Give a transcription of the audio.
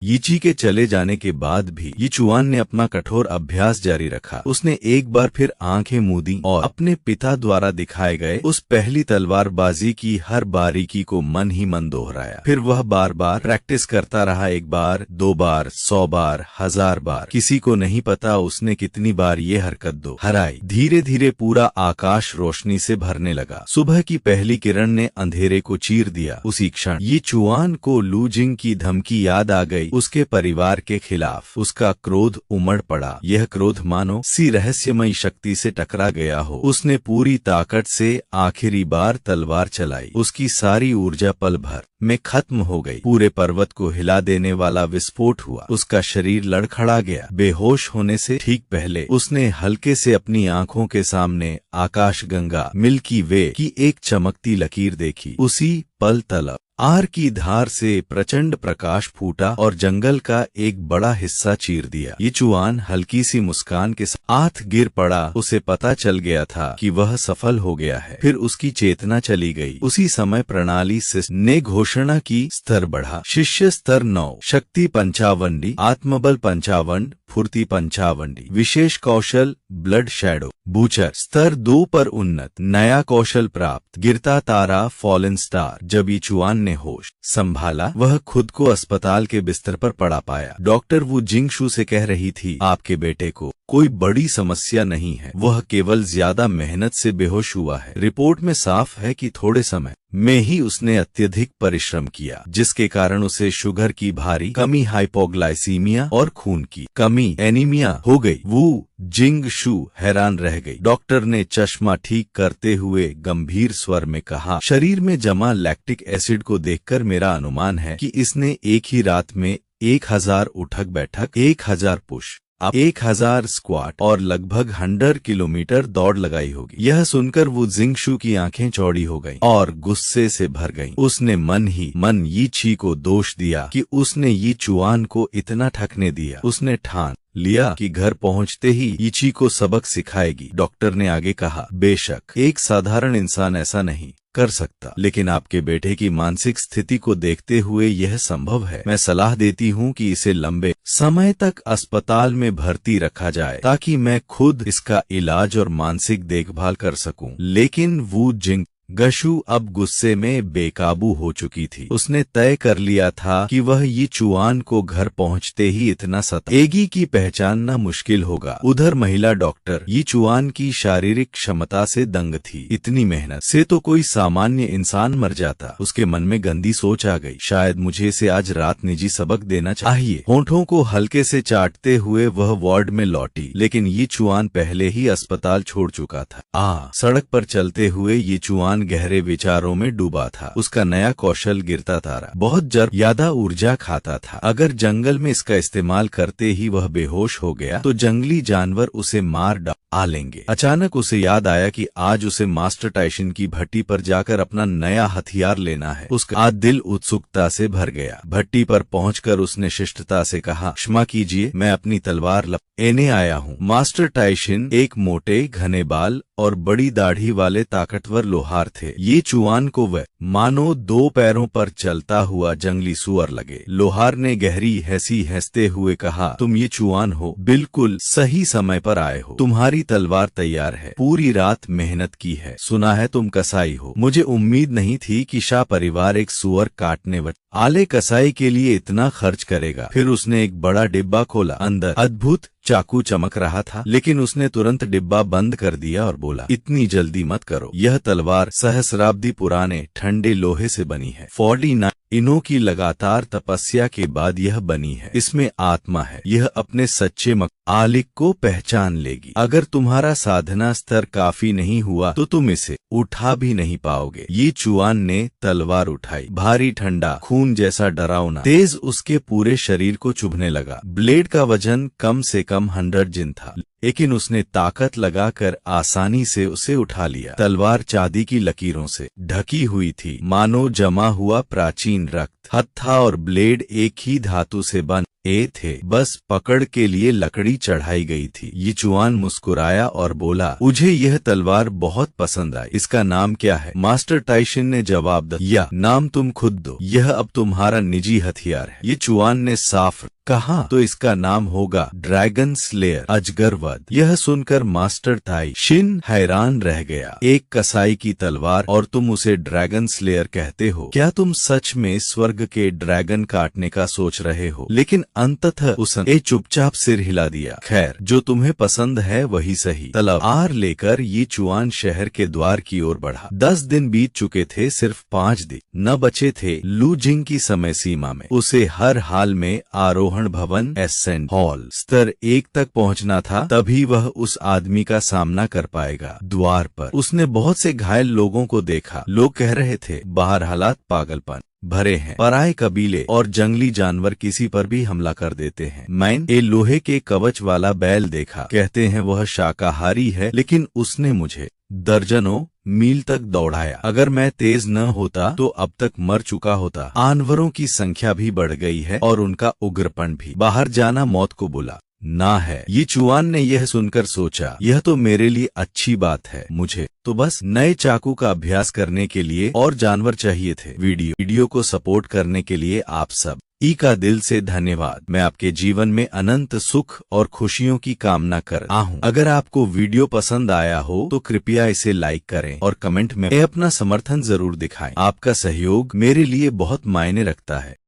यीची के चले जाने के बाद भी यी चुआन ने अपना कठोर अभ्यास जारी रखा। उसने एक बार फिर आंखें मूंदी और अपने पिता द्वारा दिखाए गए उस पहली तलवारबाजी की हर बारीकी को मन ही मन दोहराया। फिर वह बार बार प्रैक्टिस करता रहा, एक बार, 2 बार, 100 बार, 1000 बार। किसी को नहीं पता उसने कितनी बार ये हरकत दोहराई। धीरे धीरे पूरा आकाश रोशनी से भरने लगा। सुबह की पहली किरण ने अंधेरे को चीर दिया। उसी क्षण यी चुआन को लू जिंग की धमकी याद आ गई, उसके परिवार के खिलाफ। उसका क्रोध उमड़ पड़ा। यह क्रोध मानो सी रहस्यमयी शक्ति से टकरा गया हो। उसने पूरी ताकत से आखिरी बार तलवार चलाई। उसकी सारी ऊर्जा पल भर में खत्म हो गई। पूरे पर्वत को हिला देने वाला विस्फोट हुआ। उसका शरीर लड़खड़ा गया। बेहोश होने से ठीक पहले उसने हल्के से अपनी आंखों के सामने आकाशगंगा, मिल्की वे की एक चमकती लकीर देखी। उसी पल तलब आर की धार से प्रचंड प्रकाश फूटा और जंगल का एक बड़ा हिस्सा चीर दिया। ये चुआन हल्की सी मुस्कान के साथ गिर पड़ा। उसे पता चल गया था कि वह सफल हो गया है। फिर उसकी चेतना चली गई। उसी समय प्रणाली ने घोषणा की, स्तर बढ़ा। शिष्य स्तर 9, शक्ति 55, आत्मबल 55, फुर्ती 55, विशेष कौशल ब्लड शैडो बूचर। स्तर 2 पर उन्नत, नया कौशल प्राप्त, गिरता तारा फॉलन स्टार। जब ये चुआन ने होश संभाला, वह खुद को अस्पताल के बिस्तर पर पड़ा पाया। डॉक्टर वू जिंगशू से कह रही थी, आपके बेटे को कोई बड़ी समस्या नहीं है, वह केवल ज्यादा मेहनत से बेहोश हुआ है। रिपोर्ट में साफ है कि थोड़े समय में ही उसने अत्यधिक परिश्रम किया, जिसके कारण उसे शुगर की भारी कमी, हाइपोग्लाइसीमिया और खून की कमी, एनीमिया हो गई। वो जिंगशू हैरान रह गई। डॉक्टर ने चश्मा ठीक करते हुए गंभीर स्वर में कहा, शरीर में जमा लैक्टिक एसिड को देखकर मेरा अनुमान है कि इसने एक ही रात में 1000 उठक बैठक, 1000 पुश, 1000 स्क्वाट और लगभग 100 किलोमीटर दौड़ लगाई होगी। यह सुनकर वो जिंगशू की आंखें चौड़ी हो गईं और गुस्से से भर गईं। उसने मन ही मन यी ची को दोष दिया कि उसने यी चुआन को इतना ठगने दिया। उसने ठान लिया कि घर पहुंचते ही यीची को सबक सिखाएगी। डॉक्टर ने आगे कहा, बेशक एक साधारण इंसान ऐसा नहीं कर सकता, लेकिन आपके बेटे की मानसिक स्थिति को देखते हुए यह संभव है। मैं सलाह देती हूँ कि इसे लंबे समय तक अस्पताल में भर्ती रखा जाए ताकि मैं खुद इसका इलाज और मानसिक देखभाल कर सकूं। लेकिन वू जिंग गशु अब गुस्से में बेकाबू हो चुकी थी। उसने तय कर लिया था कि वह यी चुआन को घर पहुंचते ही इतना सताएगी कि पहचानना मुश्किल होगा। उधर महिला डॉक्टर यी चुआन की शारीरिक क्षमता से दंग थी। इतनी मेहनत से तो कोई सामान्य इंसान मर जाता। उसके मन में गंदी सोच आ गई, शायद मुझे इसे आज रात निजी सबक देना चाहिए। होंठों को हल्के से चाटते हुए वह वार्ड में लौटी, लेकिन यी चुआन पहले ही अस्पताल छोड़ चुका था। सड़क पर चलते हुए यी चुआन गहरे विचारों में डूबा था। उसका नया कौशल गिरता तारा बहुत ज्यादा ऊर्जा खाता था। अगर जंगल में इसका इस्तेमाल करते ही वह बेहोश हो गया तो जंगली जानवर उसे मार डालेंगे। अचानक उसे याद आया कि आज उसे मास्टर टाइशन की भट्टी पर जाकर अपना नया हथियार लेना है। उसका दिल उत्सुकता से भर गया। भट्टी पर पहुंचकर उसने शिष्टता से कहा, क्षमा कीजिए, मैं अपनी तलवार लेने आया हूँ। मास्टर टाइशन एक मोटे, घने बाल और बड़ी दाढ़ी वाले ताकतवर लोहार थे। ये चुआन को वह मानो 2 पैरों पर चलता हुआ जंगली सुअर लगे। लोहार ने गहरी हंसी हंसते हुए कहा, तुम ये चुआन हो, बिल्कुल सही समय पर आए हो। तुम्हारी तलवार तैयार है, पूरी रात मेहनत की है। सुना है तुम कसाई हो। मुझे उम्मीद नहीं थी कि शाह परिवार एक सुअर काटने वाले कसाई के लिए इतना खर्च करेगा। फिर उसने एक बड़ा डिब्बा खोला। अंदर अद्भुत चाकू चमक रहा था, लेकिन उसने तुरंत डिब्बा बंद कर दिया और बोला, इतनी जल्दी मत करो। यह तलवार सहस्राब्दी पुराने ठंडे लोहे से बनी है। 49 इनों की लगातार तपस्या के बाद यह बनी है। इसमें आत्मा है। यह अपने सच्चे मालिक को पहचान लेगी। अगर तुम्हारा साधना स्तर काफी नहीं हुआ तो तुम इसे उठा भी नहीं पाओगे। ये चुआन ने तलवार उठाई। भारी, ठंडा, खून जैसा डरावना तेज उसके पूरे शरीर को चुभने लगा। ब्लेड का वजन कम से कम 100 जिन था। लेकिन उसने ताकत लगाकर आसानी से उसे उठा लिया। तलवार चांदी की लकीरों से ढकी हुई थी, मानो जमा हुआ प्राचीन रक्त। हत्था और ब्लेड एक ही धातु से बने थे, बस पकड़ के लिए लकड़ी चढ़ाई गई थी। यिचुआन मुस्कुराया और बोला, मुझे यह तलवार बहुत पसंद आई। इसका नाम क्या है? मास्टर ताइशिन ने जवाब दिया, नाम तुम खुद दो, यह अब तुम्हारा निजी हथियार है। यिचुआन ने साफ कहा, तो इसका नाम होगा ड्रैगन स्लेयर, अजगरवध। यह सुनकर मास्टर ताइशिन हैरान रह गया। एक कसाई की तलवार और तुम उसे ड्रैगन स्लेयर कहते हो? क्या तुम सच में स्वर्ग के ड्रैगन काटने का सोच रहे हो? लेकिन अंततः उसने चुपचाप सिर हिला दिया। खैर, जो तुम्हें पसंद है वही सही। तलवार लेकर यिचुआन शहर के द्वार की ओर बढ़ा। 10 दिन बीत चुके थे, सिर्फ 5 दिन न बचे थे लू जिंग की समय सीमा में। उसे हर हाल में आरोहण भवन एसेंट हॉल स्तर 1 तक पहुंचना था, तभी वह उस आदमी का सामना कर पाएगा। द्वार पर उसने बहुत से घायल लोगों को देखा। लोग कह रहे थे, बाहर हालात पागलपन भरे हैं, पराये कबीले और जंगली जानवर किसी पर भी हमला कर देते हैं। मैंने एक लोहे के कवच वाला बैल देखा, कहते हैं वह शाकाहारी है, लेकिन उसने मुझे दर्जनों मील तक दौड़ाया। अगर मैं तेज न होता तो अब तक मर चुका होता। जानवरों की संख्या भी बढ़ गई है और उनका उग्रपन भी। बाहर जाना मौत को बुला ना है। यिचुआन ने यह सुनकर सोचा, यह तो मेरे लिए अच्छी बात है। मुझे तो बस नए चाकू का अभ्यास करने के लिए और जानवर चाहिए थे। वीडियो को सपोर्ट करने के लिए आप सब का दिल से धन्यवाद। मैं आपके जीवन में अनंत सुख और खुशियों की कामना कर रहा हूँ। अगर आपको वीडियो पसंद आया हो तो कृपया इसे लाइक करें और कमेंट में अपना समर्थन जरूर दिखाएं। आपका सहयोग मेरे लिए बहुत मायने रखता है।